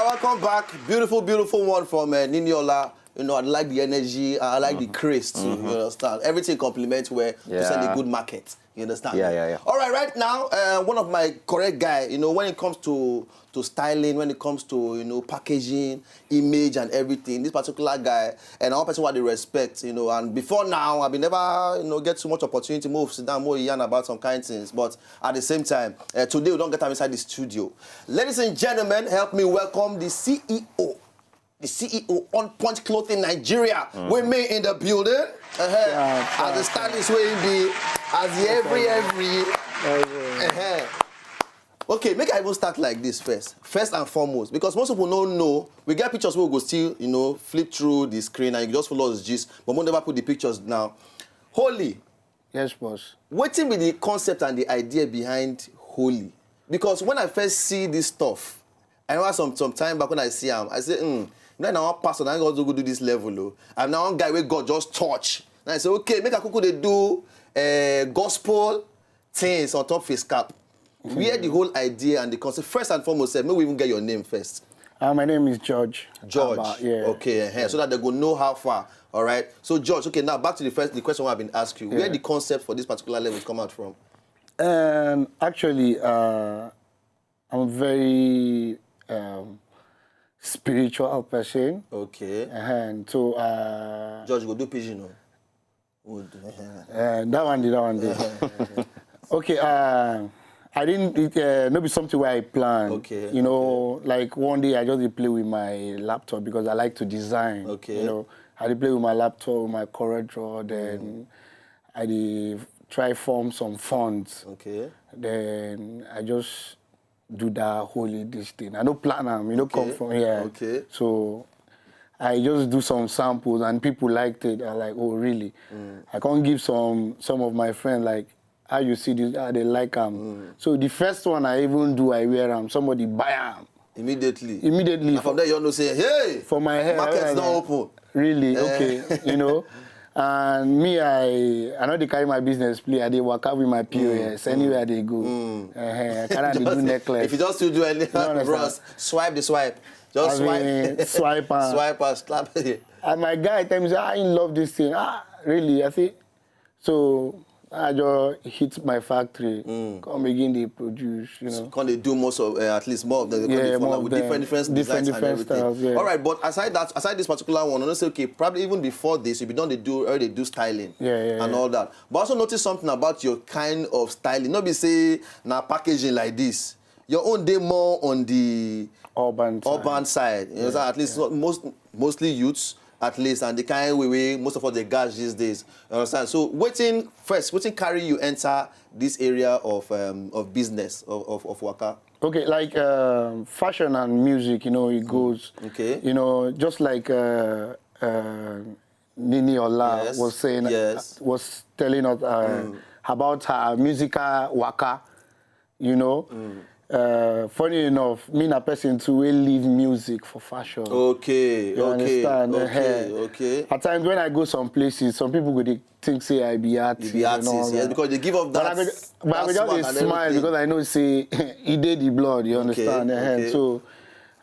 welcome back. Beautiful, beautiful one from Niniola. You know, I like the energy, I like the craze too, you understand? Everything complements where to sell a good market, you understand? Yeah. All right now, one of my correct guy, you know, when it comes to styling, when it comes to, you know, packaging, image and everything, this particular guy, and all person what they respect, you know, and before now, I've been never, you know, get too much opportunity to move, sit down, more yarn about some kind of things, but at the same time, today we don't get time inside the studio. Ladies and gentlemen, help me welcome the CEO. The CEO on Punch Clothing Nigeria. With me in the building. As the stylist way be, as the every. Okay, make I even start like this first. First and foremost, because most people don't know, we get pictures where we go still, you know, flip through the screen and you just follow us gist, but we never put the pictures now. Holy. Yes, boss. What be the concept and the idea behind Holy? Because when I first see this stuff, I remember some time back when I see him, I say, now I want pastor, now I go do this level. Oh. I'm now one guy where God just touch. Now I say, okay, make a cuckoo they do gospel things on top face cap. Where the whole idea and the concept. First and foremost, maybe we even get your name first. My name is George. George. Yeah. Okay, so that they go know how far. All right. So George, okay, now back to the question I've been asked you. Where the concept for this particular level come out from? Actually, I'm very spiritual person. Okay. And so George, go do pigeon. that one did. Okay. I didn't. Not be something where I plan. Okay. You know, like one day I just play with my laptop because I like to design. Okay. You know, I play with my laptop, with my CorelDRAW, then I try form some fonts. Okay. Then I just do that holy this thing. I don't plan them, you know, come from here. Okay. So I just do some samples and people liked it. I'm like, oh really? I can't give some of my friends like, how you see this, they like them. So the first one I even do, I wear them, somebody buy them. Immediately. And from there you know say, hey, for my hair. Market's not open. Really? Okay. You know. And me, I know they carry my business play. I work out with my POS anywhere they go. I can't do necklace. If you just do anything, bros, swipe the swipe. Just swipe and swipe and slap it. And my guy tells me, I love this thing. Really? I think so. I just hit my factory. Come begin they produce, you know. So can they do most of at least more of the with different designs and everything. Styles, yeah. All right, but aside this particular one, I say okay, probably even before this, if you don't already do styling and all that. But also notice something about your kind of styling. Not be say now packaging like this. Your own day more on the urban side. You know, at least mostly youths. At least, and the kind way most of all the guys these days. You understand? So, waiting carry you enter this area of business of Waka. Okay, like fashion and music, you know, it goes. Okay. You know, just like Niniola was saying, was telling us about her musical Waka. You know. Funny enough, me a person too will leave music for fashion. Okay, you understand? Okay. At times when I go some places, some people would think say I be artist. You be artist, yes, because they give up that. But I just smile because I know say he did the blood. You understand? Okay. So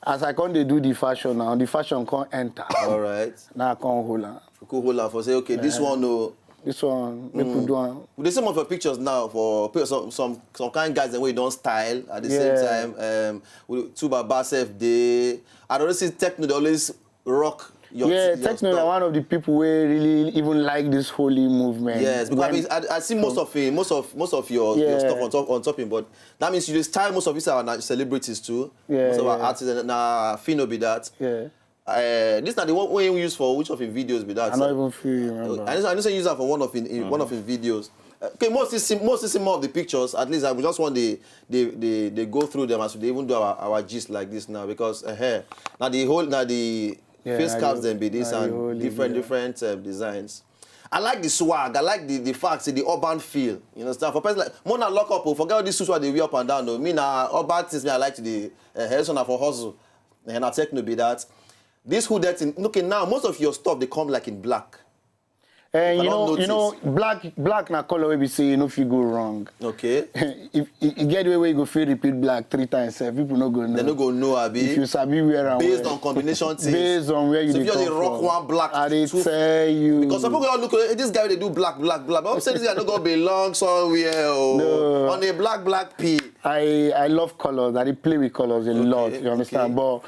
as I can't do the fashion now, the fashion can't enter. All right. Now I can't hold on. Could hold on for say okay, this one no. This one, people do one. There's some of your pictures now for some kind of guys that way don't style at the same time. Tuba Basef Day. I don't see Techno, they always rock your Techno is one of the people who really even like this holy movement. Yes, because I see most of your stuff on top, but that means you style most of these are celebrities too. Most of our artists and Fino be that. Yeah. This is not the one we use for which of his videos be that. I don't even feel you remember. I just use that for one of his videos. Okay, most see more of the pictures. At least I just want they go through them as they even do our gist like this now because now the face caps them be this and different designs. I like the swag. I like the facts, the urban feel. You understand? For person like Mona lock up, forget all these suits what they wear up and down. No, me na urban things. Me I like the hair for hustle. And I Techno be that. This hooded thing, okay, now most of your stuff they come like in black. And If I don't you know, black na color wey be say you no fit go wrong. Okay. If you get the way you go fit repeat black 3 times, people no go know. They no go know, abi. If you sabi wear and based wear. on combination things. Based on where you so if dey you just come rock from. one black, I dey tell you. Because some people don't look at this guy, they do black. But I'm saying this guy not gonna belong somewhere. Oh, No. on a black P. I love colors. I dey play with colors a lot. You understand? But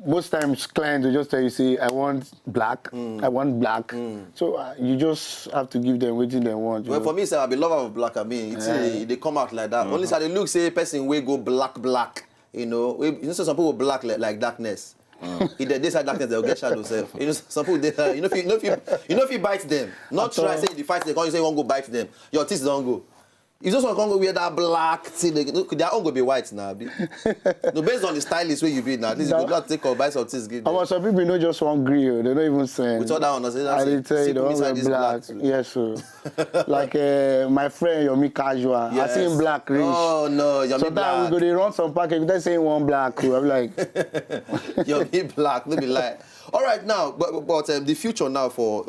most times clients will just tell you, say, I want black. I want black. So you just have to give them what they want. Well, for me, sir, I be lover of black. I mean, they come out like that. Only say they look, say, person will go black. You know, some people black like darkness. If they decide darkness, they'll get shadow self. You know, some people, they, you know, if you bite them, not try say you fight them, you say you won't go bite them. Your teeth don't go. If those one can't go wear that black thing, their own go be white now. No, based on the stylist where you be now, at least you go not take or buy some things. Some people know just one grill, they don't even send. We thought that one, I did tell you, the one with black. Yes, sir. Like my friend Yomi Casual, yes. I see him black rich. Oh no, Yomi Sometimes black. we go to run some package, they say one black. I'm like, Yomi black, no be lie. All right, now, but the future now for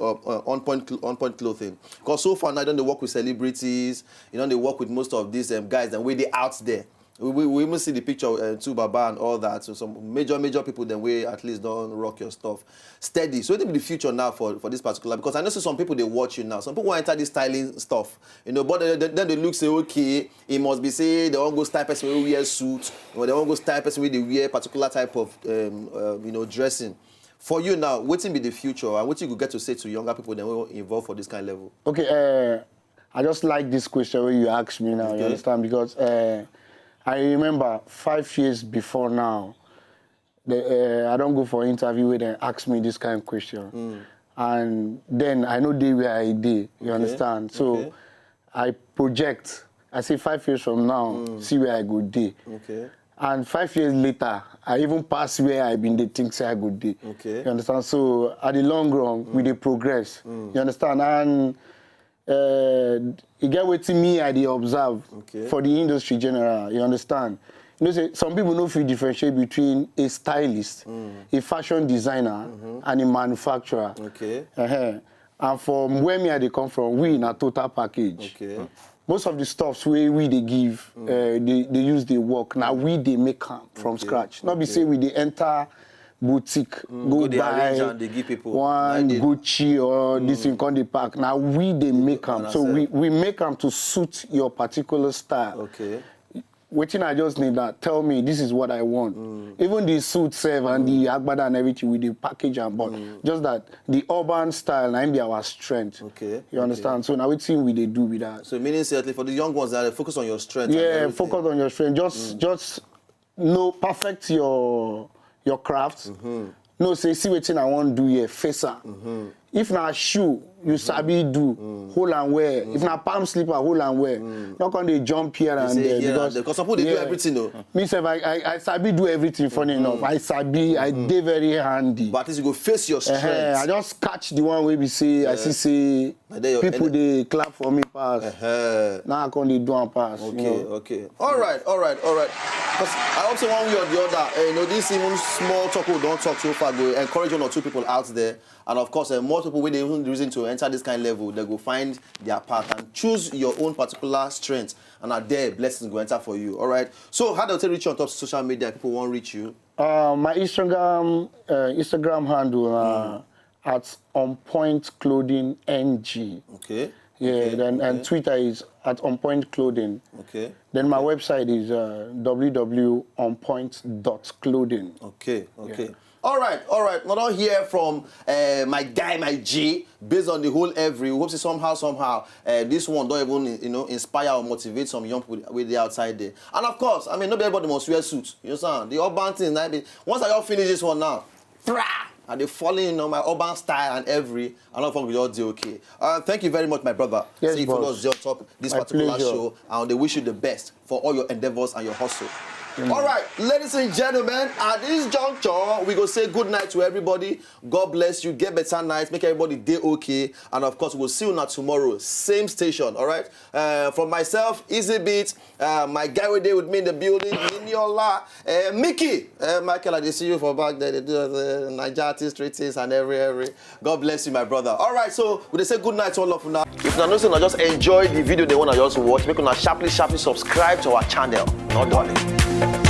on point clothing, because so far now, they work with celebrities, they work with most of these guys and where they out there. We even see the picture too, Baba and all that. So some major people then way at least don't rock your stuff steady. So what will be the future now for this particular? Because I know some people they watch you now. Some people want to enter this styling stuff, but then they look say okay, it must be say they won't go style person who wear suit, or they won't go style person where they wear particular type of dressing. For you now, what's be the future and what you could get to say to younger people that will involve for this kind of level? Okay, I just like this question when you ask me now, you understand? Because I remember 5 years before now, I don't go for interview where they ask me this kind of question. And then I know they where I did, you understand? So I project, I say 5 years from now, see where I go day. Okay. And 5 years later, I even pass where I been the things I go day. Okay. You understand? So at the long run, we dey progress. You understand? And you get what me I dey observe for the industry general. You understand? You know, say some people no fit differentiate between a stylist, a fashion designer, and a manufacturer. Okay. And from where me I dey come from, we in a total package. Okay. Most of the stuffs we they give, they use the work. Now we they make from scratch. Not be say we they enter boutique, go buy and they give people one Gucci or this in the pack. Now we they make them. So we make them to suit your particular style. Okay. Waiting, I just need that. Tell me this is what I want. Even the suit serve and the agbada and everything with the package and but just that the urban style and be our strength. Okay. You understand? So now we think we they do with that. So meaning certainly for the young ones, they focus on your strength. Yeah, focus on your strength. Just know perfect your craft. No, say see what I want to do here, face her. If na shoe, you sabi do, hold and wear. If na palm slipper, hold and wear. Not gonna they jump here and there because some people they do everything though. Me say I sabi do everything. Funny enough, I dey very handy. But at least you go face your strength. I just catch the one where we say I see say people they clap for me pass. Now I can they do and pass. Okay. All right. Because I also one way or the other, this even small talk we don't talk so far go encourage one or two people out there. And of course, more people when they even reason to enter this kind of level, they go find their path and choose your own particular strength. And are there blessings go enter for you. All right. So how do they reach you on top of social media? People won't reach you. My Instagram handle at onpointclothingng. Okay. And Twitter is at onpointclothing. Okay. Then my website is www.onpoint.clothing. Okay. Yeah. All right. Now don't hear from my guy, my G, based on the whole we hope that somehow, this one don't even, inspire or motivate some young people with the outside there. And of course, I mean, not everybody must wear suits. You understand? The urban thing, once I all finish this one now, and they falling my urban style and and all of will do okay. Thank you very much, my brother. Yes, See you for those on top this particular pleasure. show, and they wish you the best for all your endeavors and your hustle. All right, ladies and gentlemen, at this juncture, we go say good night to everybody. God bless you. Get better night. Make everybody day okay. And of course, we'll see you now tomorrow. Same station, all right? From myself, Easy Beat, my guy with me in the building, Niniola, Mickey, Michael, I see you for back there. They do Niger artist, ratings, and every. God bless you, my brother. All right, so we say good night to all of you now. If you're not just enjoy the video they want to just watch, make sure sharply subscribe to our channel. Not darling.